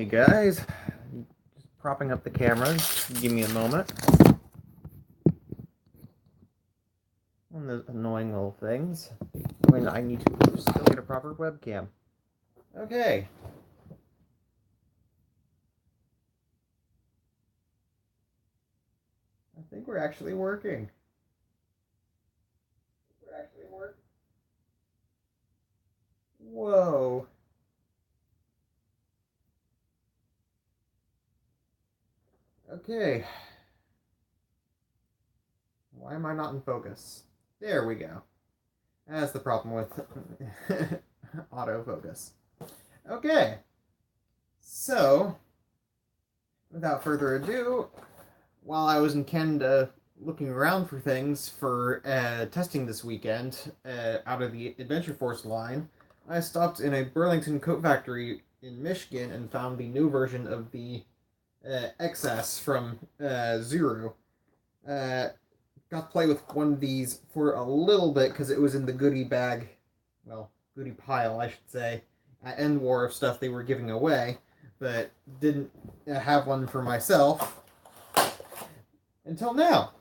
Hey guys, just propping up the camera. Just give me a moment. One of those annoying little things when I need to still get a proper webcam. Okay. I think we're actually working. Whoa. Okay. Why am I not in focus? There we go. That's the problem with autofocus. Okay. So, without further ado, while I was in Canada looking around for things for testing this weekend out of the Adventure Force line, I stopped in a Burlington coat factory in Michigan and found the new version of the Xcess from Zero. Got to play with one of these for a little bit because it was in the goodie bag, well, goodie pile, I should say, end war of stuff they were giving away, but didn't have one for myself until now.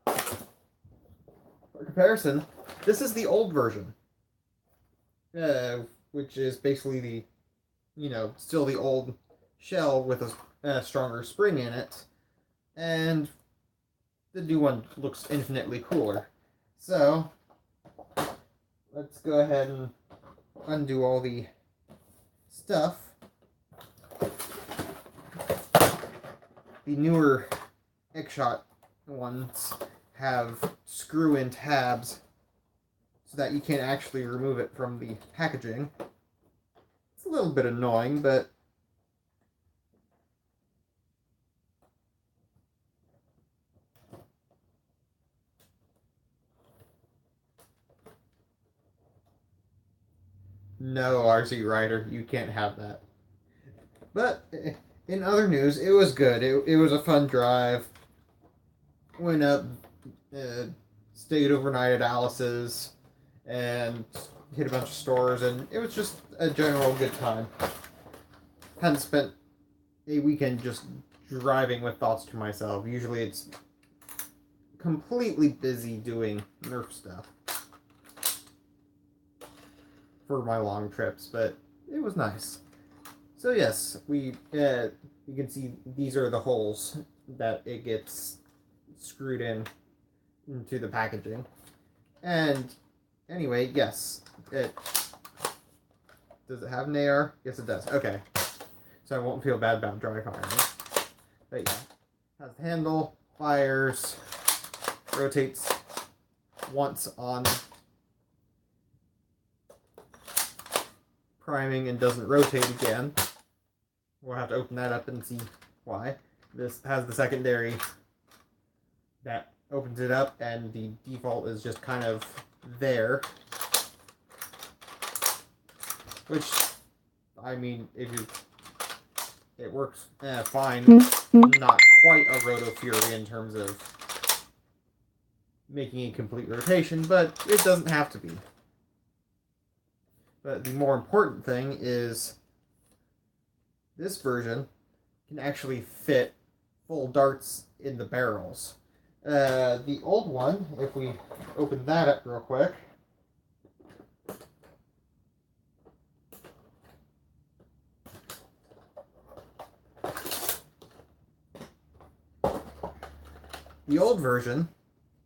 For comparison, this is the old version, which is basically still the old shell with a stronger spring in it, and the new one looks infinitely cooler. So, let's go ahead and undo all the stuff. The newer Xshot ones have screw-in tabs so that you can't actually remove it from the packaging. It's a little bit annoying, but no, RC Rider, you can't have that. But in other news, it was good. It was a fun drive. Went up, stayed overnight at Alice's, and hit a bunch of stores, and it was just a general good time. Hadn't spent a weekend just driving with thoughts to myself. Usually it's completely busy doing Nerf stuff for my long trips, but it was nice. So yes, you can see these are the holes that it gets screwed into the packaging. And anyway, yes, does it have an AR? Yes, it does. Okay, so I won't feel bad about dry firing. But yeah, has the handle, fires, rotates once on priming and doesn't rotate again. We'll have to open that up and see why. This has the secondary that opens it up, and the default is just kind of there. Which, I mean, it works fine. Not quite a Roto Fury in terms of making a complete rotation, but it doesn't have to be. But the more important thing is this version can actually fit full darts in the barrels. The old one, if we open that up real quick, the old version,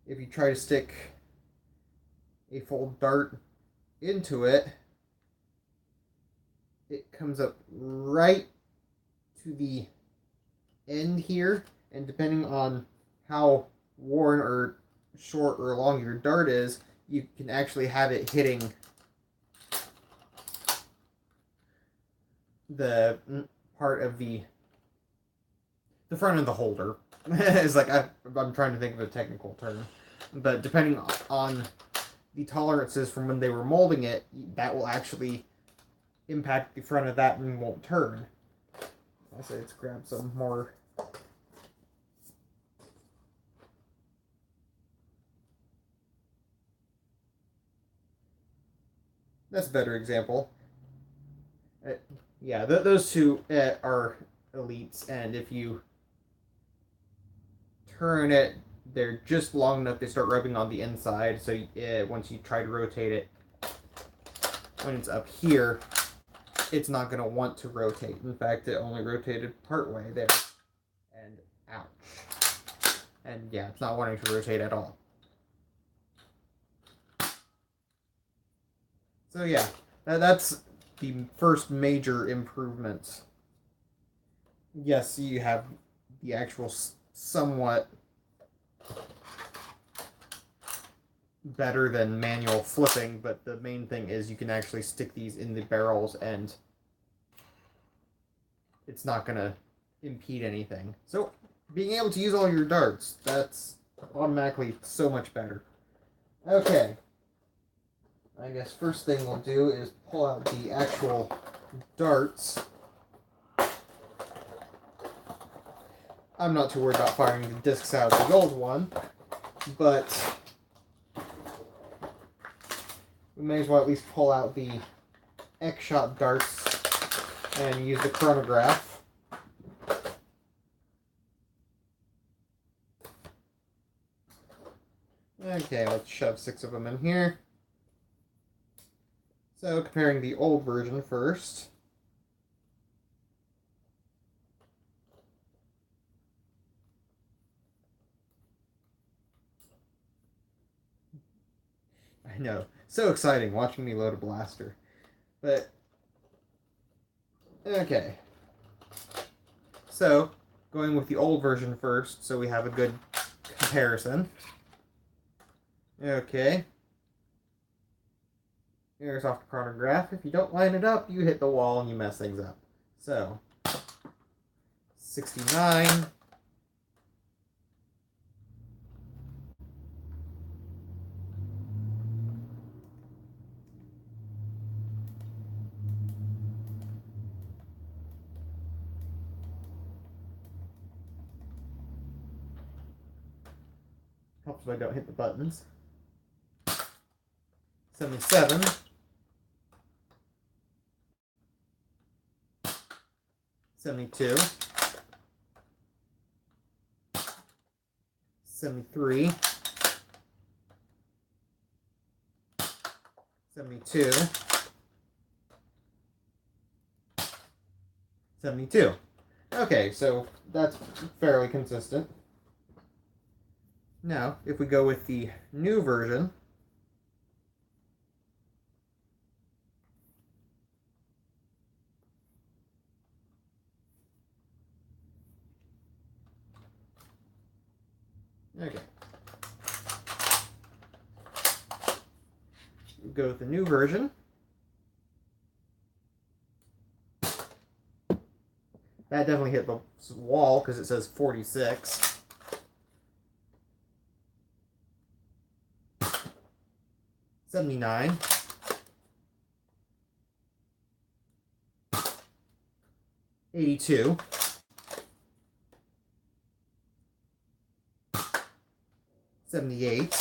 if you try to stick a full dart into it, it comes up right to the end here, and depending on how worn or short or long your dart is, you can actually have it hitting the part of the front of the holder. It's like I'm trying to think of a technical term, but depending on the tolerances from when they were molding it, that will actually impact the front of that and won't turn. I say let's grab some more. That's a better example. Yeah, those two are elites, and if you turn it, they're just long enough to start rubbing on the inside. So once you try to rotate it, when it's up here, it's not going to want to rotate. In fact, it only rotated part way there. And ouch. And yeah, it's not wanting to rotate at all. So yeah, that's the first major improvement. Yes, you have the actual somewhat better than manual flipping, but the main thing is you can actually stick these in the barrels and it's not going to impede anything. So being able to use all your darts, that's automatically so much better. Okay. I guess first thing we'll do is pull out the actual darts. I'm not too worried about firing the discs out of the old one, but we may as well at least pull out the Xshot darts and use the chronograph. Okay, let's shove 6 of them in here. So, comparing the old version first. I know, so exciting watching me load a blaster. But, okay. So, going with the old version first, so we have a good comparison. Okay. Here's off the chronograph. If you don't line it up, you hit the wall and you mess things up. So, 69. Helps if I don't hit the buttons. 77. 72. 73. 72. 72. Okay, so that's fairly consistent. Now, if we go with the new version, okay. We go with the new version. That definitely hit the wall because it says 46. 79. 82. 78.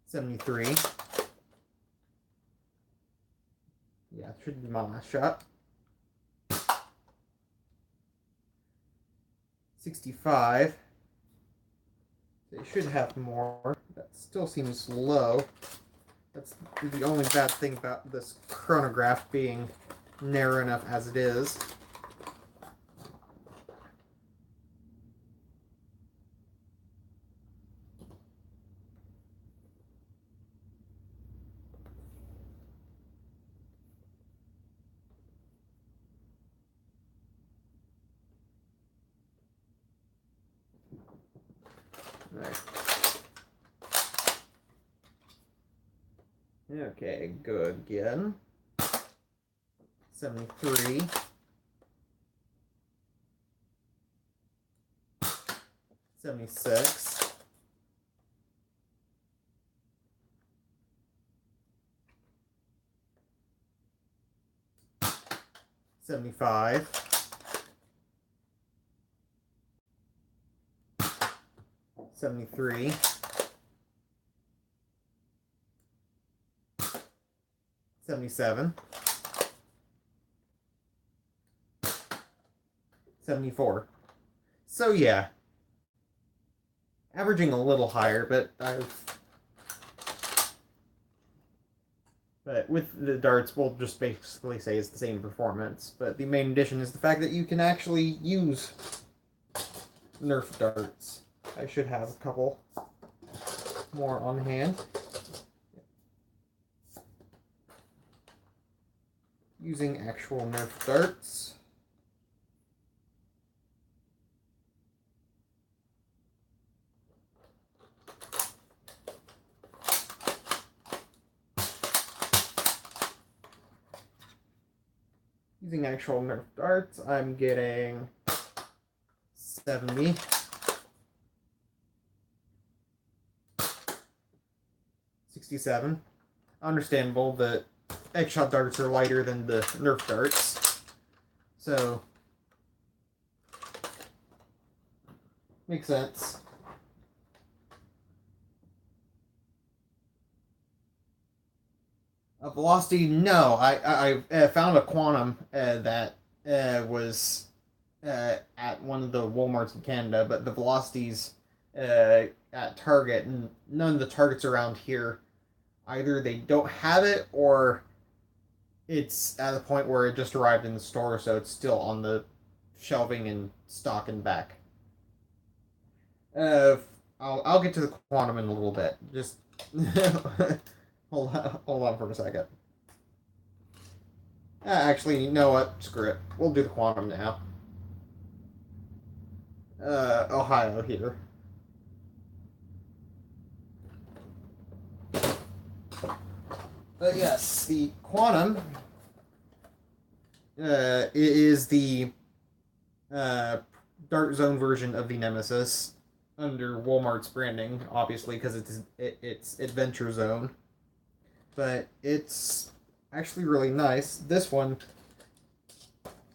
73. Yeah, it should be my last shot. 65. They should have more. That still seems low. That's the only bad thing about this chronograph being narrow enough as it is. Right. Okay, good again. 73. 76. 75. 73. 77, 74. So yeah, averaging a little higher, but with the darts, we'll just basically say it's the same performance. But the main addition is the fact that you can actually use Nerf darts. I should have a couple more on hand. Using actual Nerf darts. Using actual Nerf darts, I'm getting 70. 67. Understandable that Xshot darts are lighter than the Nerf darts. So, makes sense. A velocity, no. I found a quantum that was at one of the Walmarts in Canada, but the velocities at Target, and none of the Targets around here, either they don't have it or it's at the point where it just arrived in the store, so it's still on the shelving and stock and back. Uh, I'll get to the quantum in a little bit. Just hold on for a second. Actually, you know what? Screw it. We'll do the quantum now. Ohio here. But yes, the quantum is the Dart Zone version of the Nemesis under Walmart's branding, obviously, because it's Adventure Zone. But it's actually really nice. This one,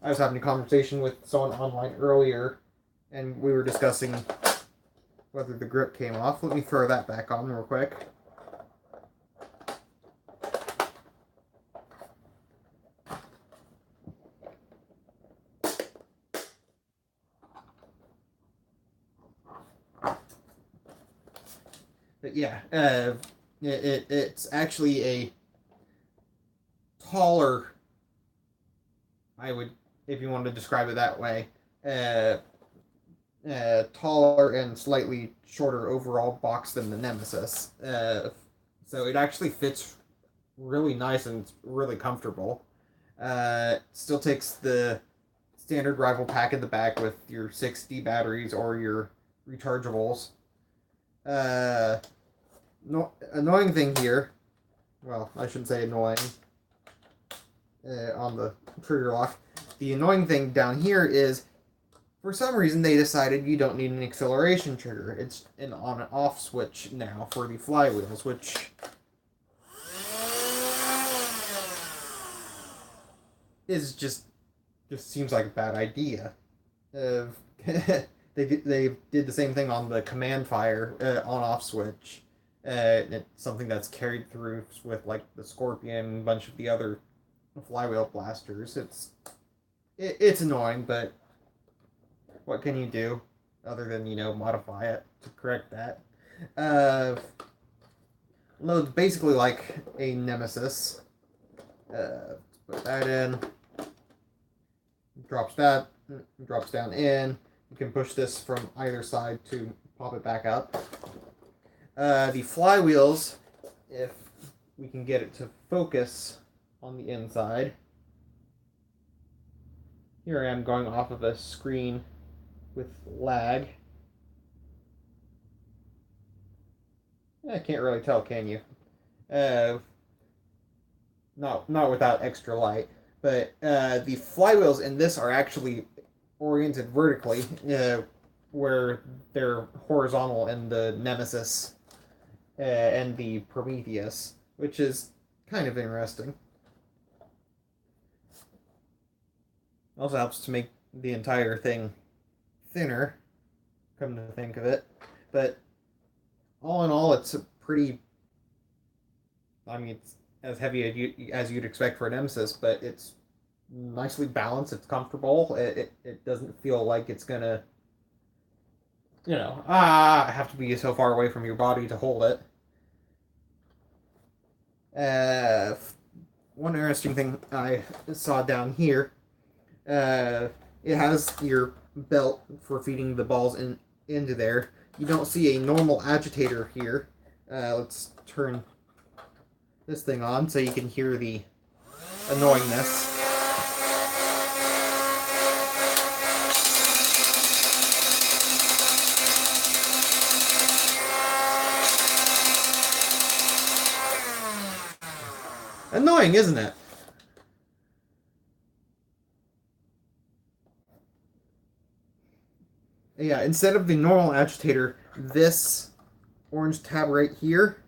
I was having a conversation with someone online earlier, and we were discussing whether the grip came off. Let me throw that back on real quick. But yeah, it's actually a taller, I would, if you want to describe it that way, taller and slightly shorter overall box than the Nemesis. So it actually fits really nice and it's really comfortable. Still takes the standard rival pack in the back with your 6D batteries or your rechargeables. No, annoying thing here, well, I shouldn't say annoying, on the trigger lock. The annoying thing down here is, for some reason, they decided you don't need an acceleration trigger. It's an on and off switch now for the flywheels, which is just seems like a bad idea. They did the same thing on the command fire on off switch. It's something that's carried through with like the Scorpion and a bunch of the other flywheel blasters. It's annoying, but what can you do other than modify it to correct that? Loads basically like a Nemesis. Put that in. Drops down in. You can push this from either side to pop it back up. The flywheels, if we can get it to focus on the inside. Here I am going off of a screen with lag. I can't really tell, can you? Not without extra light. But the flywheels in this are actually oriented vertically, where they're horizontal in the Nemesis and the Prometheus, which is kind of interesting. Also helps to make the entire thing thinner, come to think of it. But all in all, it's a pretty... I mean, as heavy as you'd expect for a Nemesis, but it's nicely balanced. It's comfortable. It doesn't feel like it's gonna, have to be so far away from your body to hold it. Uh, One interesting thing I saw down here, it has your belt for feeding the balls into there. You don't see a normal agitator here. Let's turn this thing on so you can hear the annoyingness. Annoying, isn't it? Yeah, instead of the normal agitator, this orange tab right here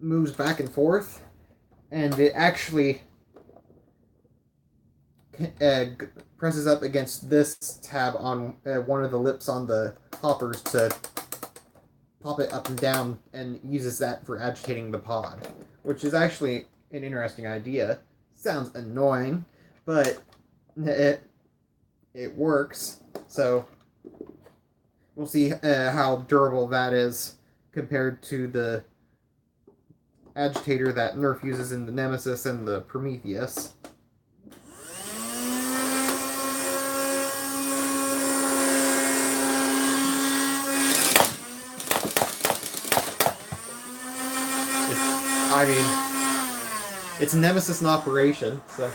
moves back and forth, and it actually uh, presses up against this tab on one of the lips on the hoppers to pop it up and down, and uses that for agitating the pod, which is actually an interesting idea. Sounds annoying, but it works. So we'll see how durable that is compared to the agitator that Nerf uses in the Nemesis and the Prometheus. I mean, it's Nemesis in operation, so.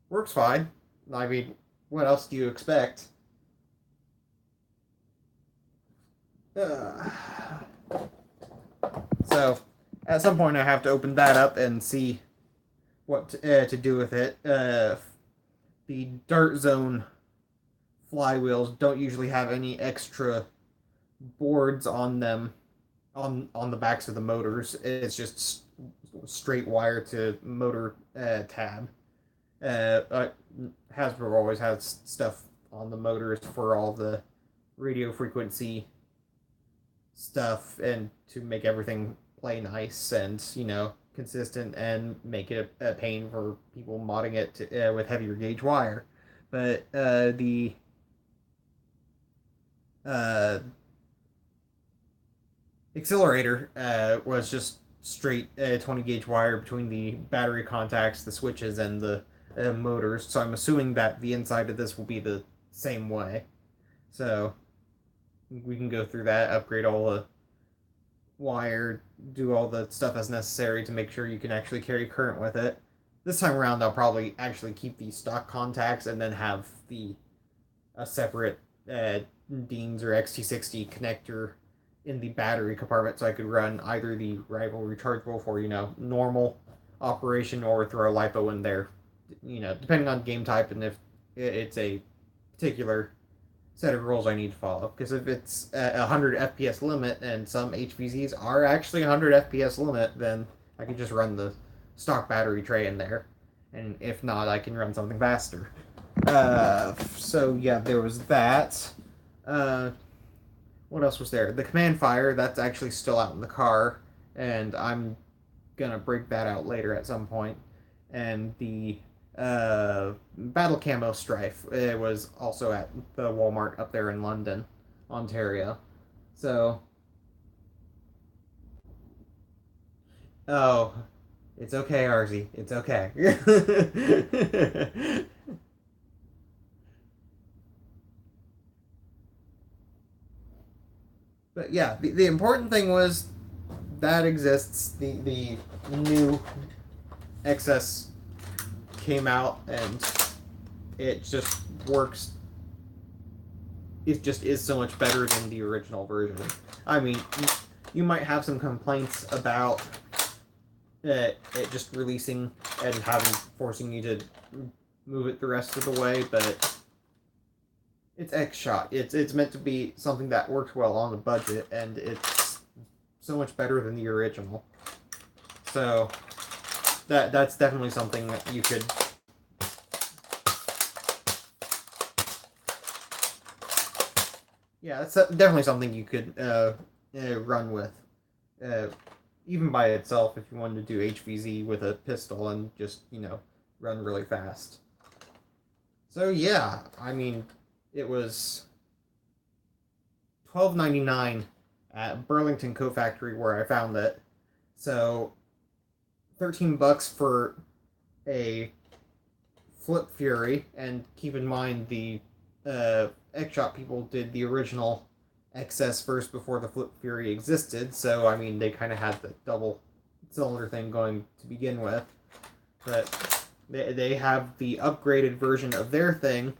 Works fine. I mean, what else do you expect? So, at some point I have to open that up and see what to do with it. The Dart Zone flywheels don't usually have any extra boards on them on the backs of the motors. It's just straight wire to motor tab. Hasbro always has stuff on the motors for all the radio frequency stuff and to make everything play nice and consistent and make it a pain for people modding it with heavier gauge wire. But the accelerator was just straight 20 gauge wire between the battery contacts, the switches, and the motors. So I'm assuming that the inside of this will be the same way. So we can go through that, upgrade all the wire, do all the stuff as necessary to make sure you can actually carry current with it. This time around, I'll probably actually keep the stock contacts and then have a separate Dean's or XT60 connector in the battery compartment so I could run either the rival rechargeable for normal operation or throw a lipo in there, depending on game type and if it's a particular set of rules I need to follow. Because if it's a 100 FPS limit and some HVZs are actually 100 FPS limit, then I can just run the stock battery tray in there, and if not, I can run something faster. So yeah, there was that. What else was there? The command fire, that's actually still out in the car, and I'm gonna break that out later at some point. And the battle camo strife, it was also at the Walmart up there in London, Ontario. So, oh, it's okay, Arzy. It's okay. But yeah, the important thing was that exists. The new Xcess came out and it just works. It just is so much better than the original version. I mean, you might have some complaints about it just releasing and forcing you to move it the rest of the way, but it's Xshot. It's meant to be something that works well on the budget, and it's so much better than the original. So that's definitely something that you could Yeah, that's definitely something you could run with, uh, even by itself if you wanted to do HVZ with a pistol and just run really fast. So yeah, I mean, it was $12.99 at Burlington Coat Factory where I found it. So $13 for a Flip Fury, and keep in mind the Xshot people did the original Xcess first before the Flip Fury existed, so I mean they kind of had the double cylinder thing going to begin with, but they have the upgraded version of their thing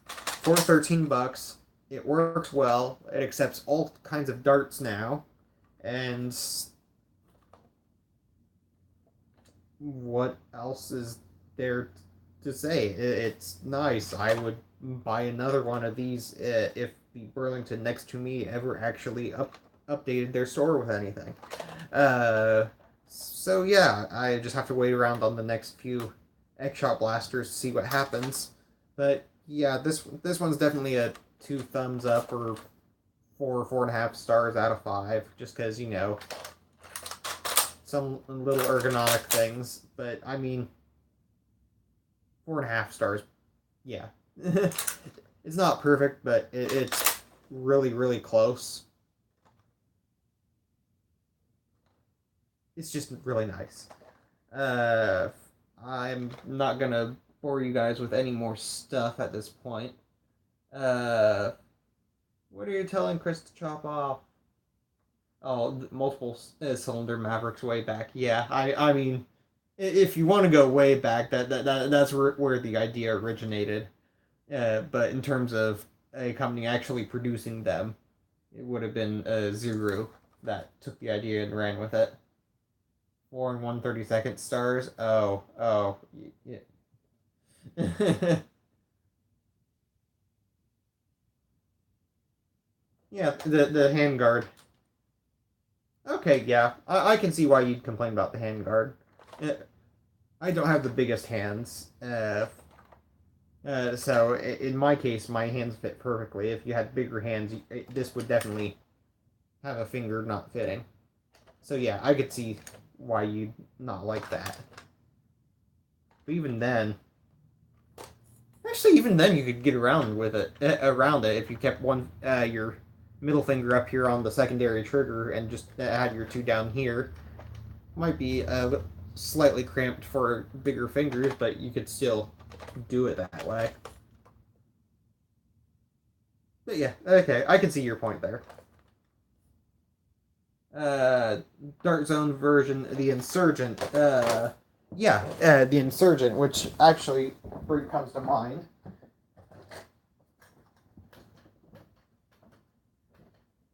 for $13. It works well. It accepts all kinds of darts now, and what else is there to say? It's nice. I would buy another one of these if the Burlington next to me ever actually updated their store with anything. Uh, so yeah, I just have to wait around on the next few Xshot blasters to see what happens. But yeah, this one's definitely a 2 thumbs up or 4.5 stars out of 5, just because some little ergonomic things, but I mean, 4.5 stars. Yeah, it's not perfect, but it's really, really close. It's just really nice. Uh, I'm not gonna bore you guys with any more stuff at this point. Uh, what are you telling Chris to chop off? Oh, multiple cylinder Mavericks way back. Yeah, I mean, if you want to go way back, that's where the idea originated. But in terms of a company actually producing them, it would have been Zuru that took the idea and ran with it. 4 and 1/32 stars. Oh, yeah. Yeah, the handguard. Okay, yeah, I can see why you'd complain about the handguard. Uh, I don't have the biggest hands, so in my case, my hands fit perfectly. If you had bigger hands, this would definitely have a finger not fitting. So yeah, I could see why you'd not like that. But even then, actually, even then, you could get around with it, around it if you kept your middle finger up here on the secondary trigger and just had your two down here. Might be slightly cramped for bigger fingers, but you could still do it that way. But yeah, okay, I can see your point there. Uh, Dark Zone version, the Insurgent. Yeah, the Insurgent, which actually comes to mind.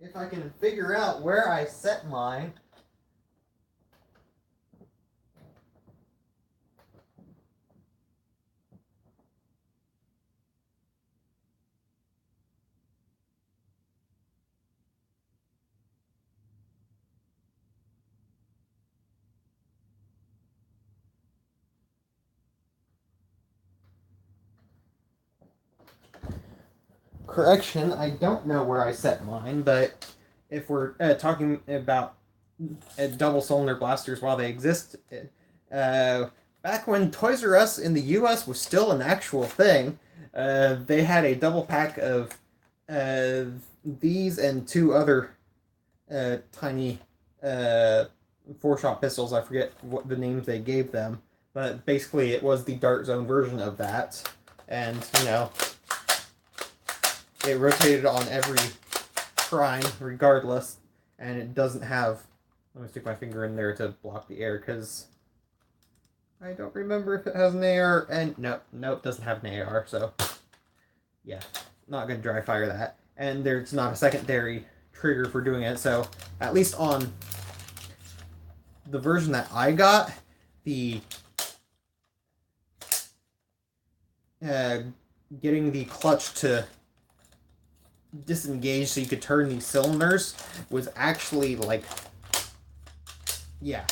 If I can figure out where I set mine. Correction, I don't know where I set mine, but if we're talking about double cylinder blasters while they exist, uh, back when Toys R Us in the US was still an actual thing, they had a double pack of uh, these and two other tiny uh, 4-shot pistols. I forget what the names they gave them, but basically it was the Dart Zone version of that, and it rotated on every prime regardless, and it doesn't have. Let me stick my finger in there to block the air because I don't remember if it has an AR. And nope, doesn't have an AR. So yeah, not gonna dry fire that. And there's not a secondary trigger for doing it. So at least on the version that I got, the getting the clutch to disengage so you could turn these cylinders was actually like, yeah.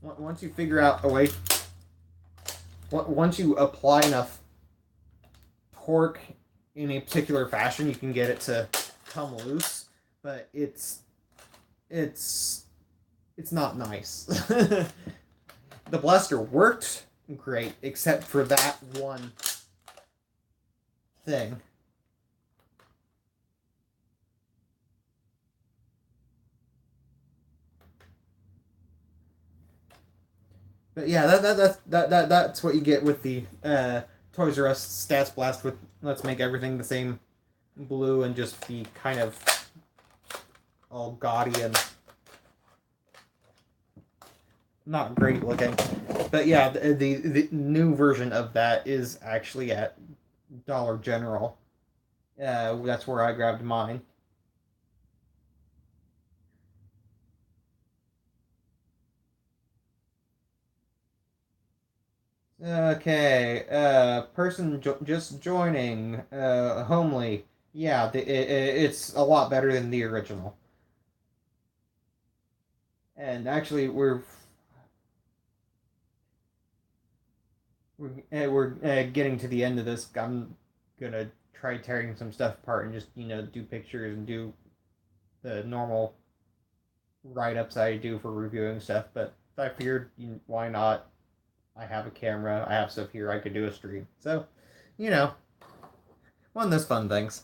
Once you figure out a way, once you apply enough torque in a particular fashion, you can get it to come loose, but it's not nice. The blaster worked great, except for that one thing. But yeah, that's what you get with the Toys R Us Stats Blast. With let's make everything the same blue and just be kind of all gaudy and not great looking. But yeah, the new version of that is actually at Dollar General. That's where I grabbed mine. Okay, person just joining, homely. Yeah, it's a lot better than the original. And actually, we're getting to the end of this. I'm gonna try tearing some stuff apart and just do pictures and do the normal write ups I do for reviewing stuff. But I figured, why not? I have a camera. I have stuff here. I could do a stream. So, you know, one of those fun things.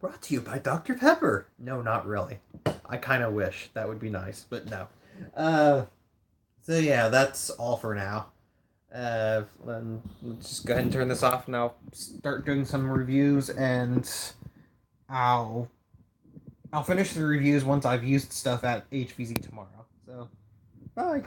Brought to you by Dr. Pepper. No, not really. I kind of wish that would be nice, but no. Uh, so yeah, that's all for now. Let's just go ahead and turn this off, and I'll start doing some reviews, and I'll I'll finish the reviews once I've used stuff at HVZ tomorrow. So, bye.